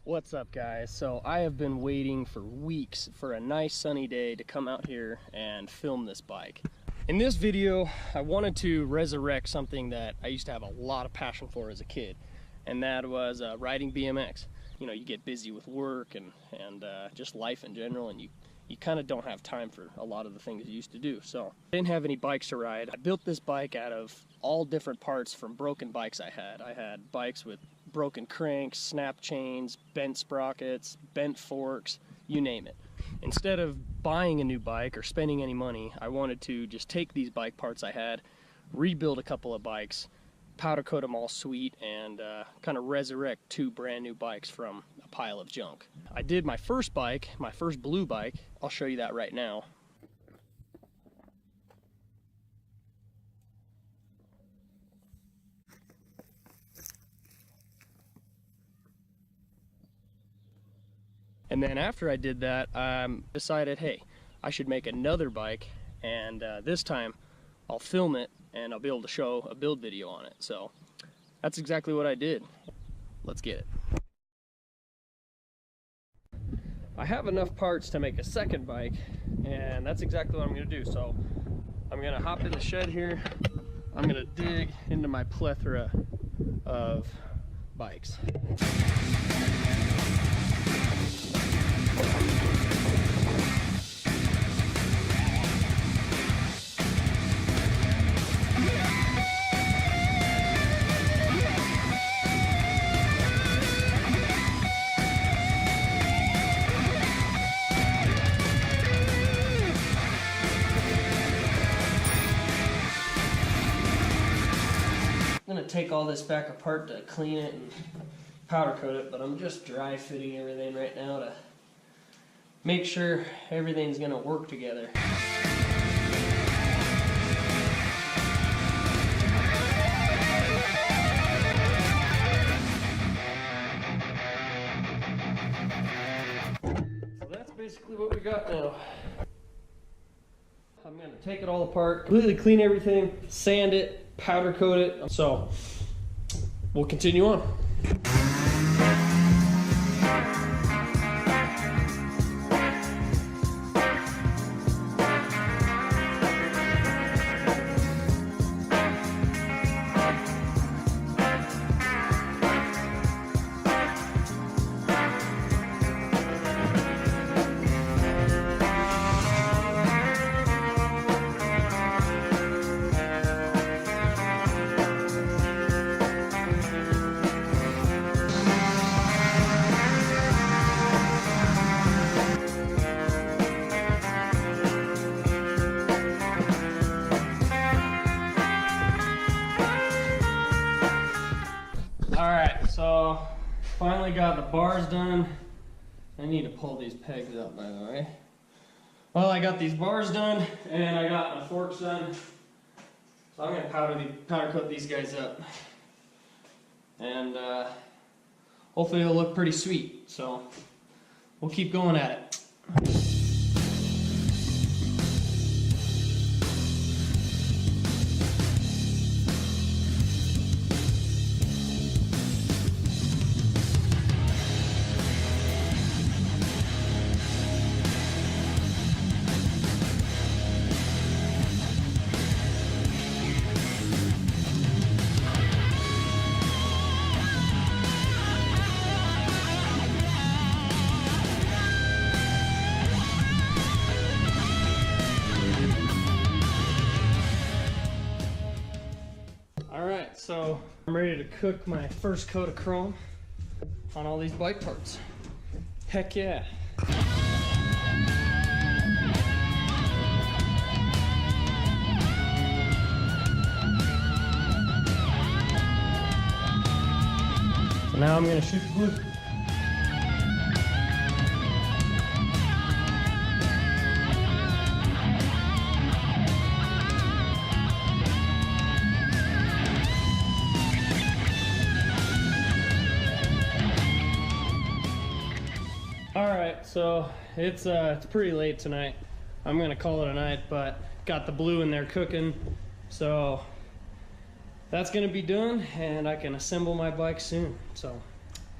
What's up, guys? So I have been waiting for weeks for a nice sunny day to come out here and film this bike. In this video, I wanted to resurrect something that I used to have a lot of passion for as a kid, and that was riding BMX. You know, you get busy with work and just life in general, and you kind of don't have time for a lot of the things you used to do. So I didn't have any bikes to ride. I built this bike out of all different parts from broken bikes I had. I had bikes with broken cranks, snap chains, bent sprockets, bent forks, you name it. Instead of buying a new bike or spending any money, I wanted to just take these bike parts I had, rebuild a couple of bikes, powder coat them all sweet, and kind of resurrect two brand new bikes from a pile of junk. I did my first bike, my first blue bike. I'll show you that right now. And then after I did that, I decided, hey, I should make another bike, and this time I'll film it and I'll be able to show a build video on it. So that's exactly what I did. Let's get it. I have enough parts to make a second bike, and that's exactly what I'm going to do. So I'm going to hop in the shed here. I'm going to dig into my plethora of bikes. I'm going to take all this back apart to clean it and powder coat it, but I'm just dry fitting everything right now to make sure everything's going to work together. So that's basically what we got now. I'm going to take it all apart, completely clean everything, sand it, powder coat it. So we'll continue on. Alright, so finally got the bars done. I need to pull these pegs up, by the way. Well, I got these bars done, and I got my forks done. So I'm going to powder coat these guys up. And hopefully it'll look pretty sweet. So we'll keep going at it. so I'm ready to cook my first coat of chrome on all these bike parts. Heck yeah. So now I'm gonna shoot the glue. Alright, so it's pretty late tonight. I'm gonna call it a night, but got the blue in there cooking, so that's gonna be done and I can assemble my bike soon. So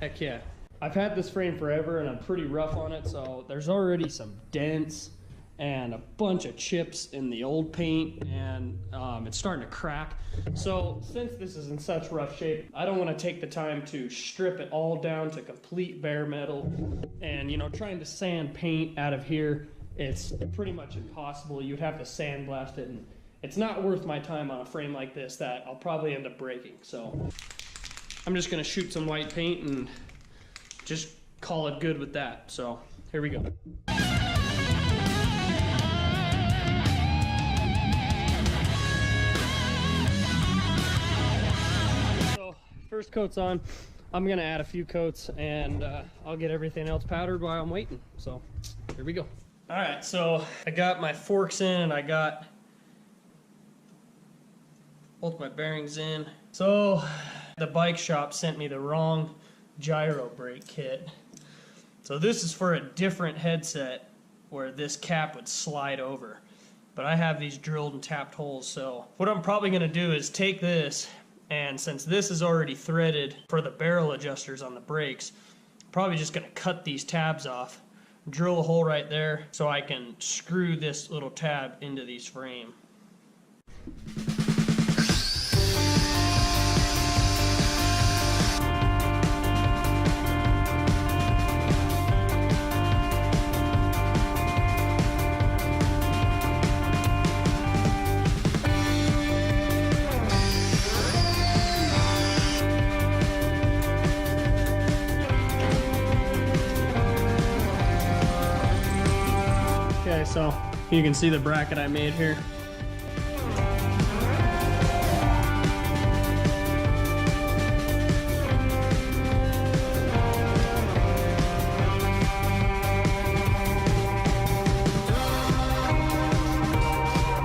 heck yeah. I've had this frame forever and I'm pretty rough on it, so there's already some dents and a bunch of chips in the old paint, and it's starting to crack. So since this is in such rough shape, I don't want to take the time to strip it all down to complete bare metal. And you know, trying to sand paint out of here, it's pretty much impossible. You'd have to sandblast it, and it's not worth my time on a frame like this that I'll probably end up breaking. So I'm just gonna shoot some white paint and just call it good with that. So here we go. First coat's on. I'm gonna add a few coats and I'll get everything else powdered while I'm waiting. So here we go. All right, so I got my forks in and I got both my bearings in. So the bike shop sent me the wrong gyro brake kit. So this is for a different headset where this cap would slide over. But I have these drilled and tapped holes, so what I'm probably gonna do is take this, and since this is already threaded for the barrel adjusters on the brakes, I'm probably just gonna cut these tabs off, drill a hole right there so I can screw this little tab into these frame. Okay, so you can see the bracket I made here.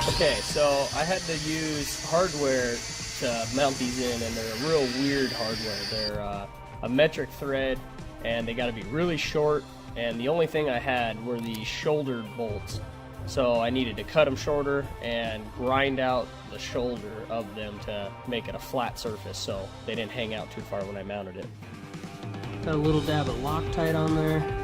Okay, so I had to use hardware to mount these in, and they're a real weird hardware. They're a metric thread, and they got to be really short. And the only thing I had were the shouldered bolts. So I needed to cut them shorter and grind out the shoulder of them to make it a flat surface so they didn't hang out too far when I mounted it. Got a little dab of Loctite on there.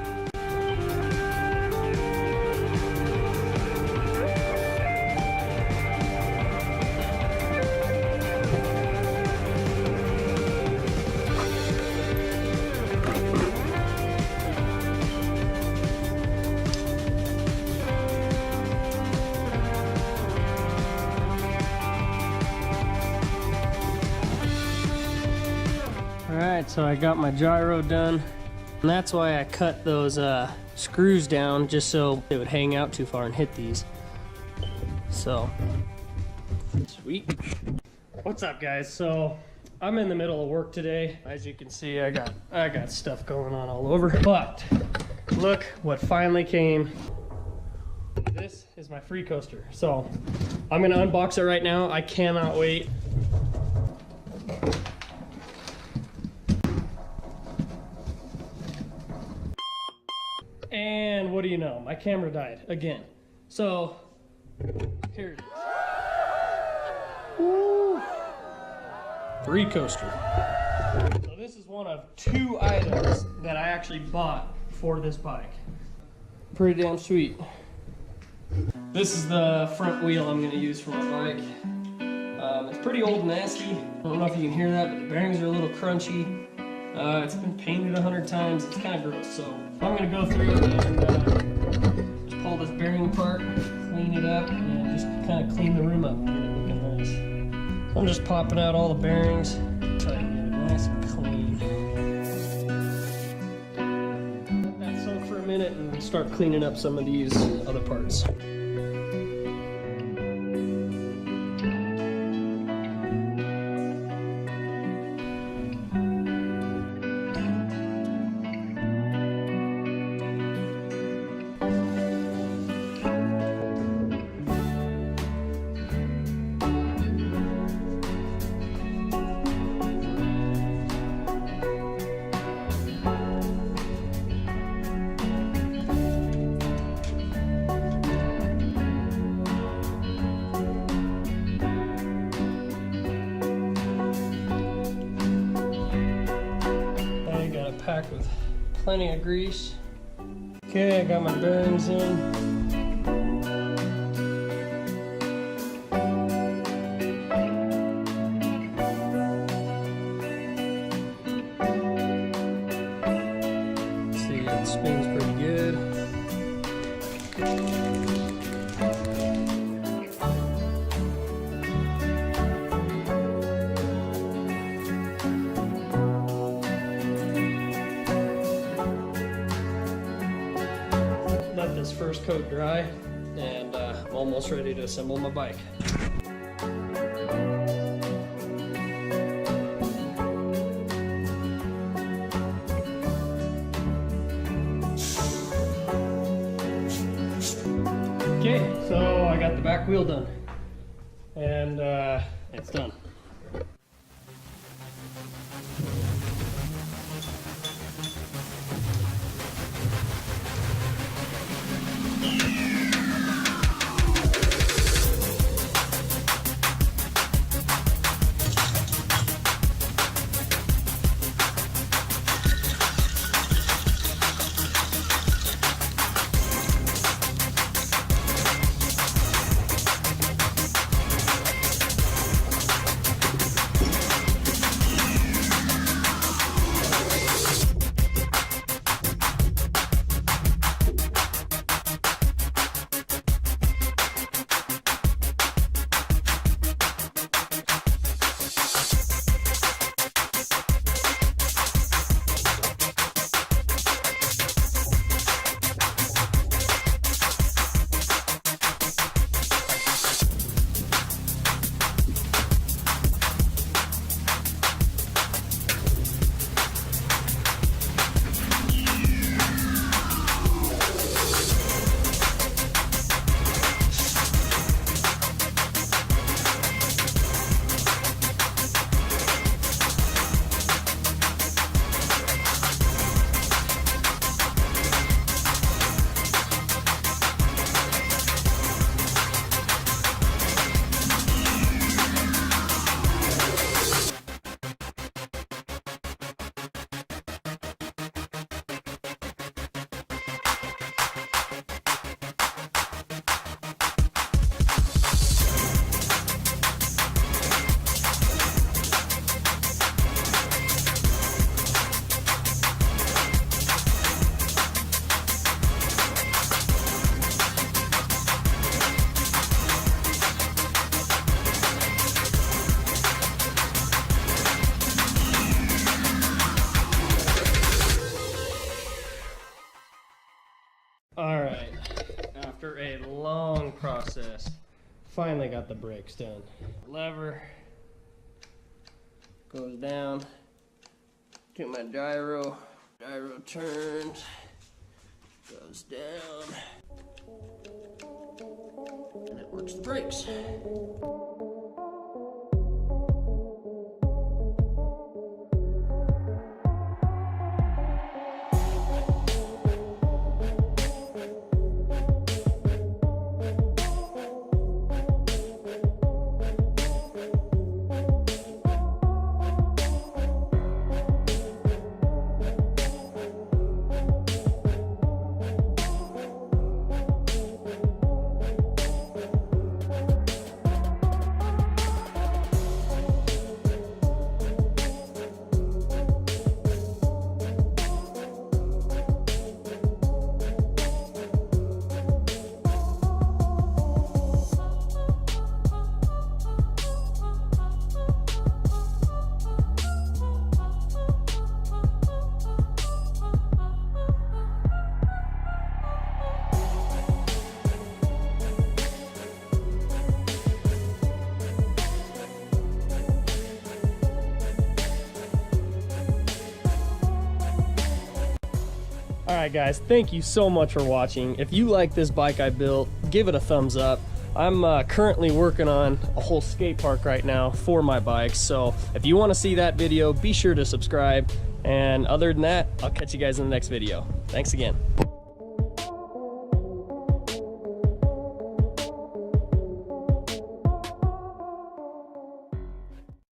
Alright, so I got my gyro done, and that's why I cut those screws down, just so they would hang out too far and hit these. So, sweet. What's up, guys? So, I'm in the middle of work today. As you can see, I got stuff going on all over, but look what finally came. This is my free coaster. So, I'm gonna unbox it right now. I cannot wait. And what do you know? My camera died again. So, here it is. Woo. Free coaster. So this is one of 2 items that I actually bought for this bike. Pretty damn sweet. This is the front wheel I'm going to use for my bike. It's pretty old and nasty. I don't know if you can hear that, but the bearings are a little crunchy. It's been painted 100 times. It's kind of gross, so I'm going to go through and just pull this bearing apart, clean it up, and just kind of clean the room up and get it looking nice. So I'm just popping out all the bearings. Try to get it nice and clean. Let that soak for a minute and start cleaning up some of these other parts. Packed with plenty of grease. Okay, I got my bearings in. See, it spins pretty good. Let this first coat dry, and I'm almost ready to assemble my bike. Okay, so I got the back wheel done, and it's done. Alright, after a long process, finally got the brakes done. Lever goes down to my gyro. Gyro turns, goes down, and it works the brakes. right, guys, thank you so much for watching. If you like this bike I built, give it a thumbs up. I'm currently working on a whole skate park right now for my bikes, so if you want to see that video, be sure to subscribe. And other than that, I'll catch you guys in the next video. Thanks again.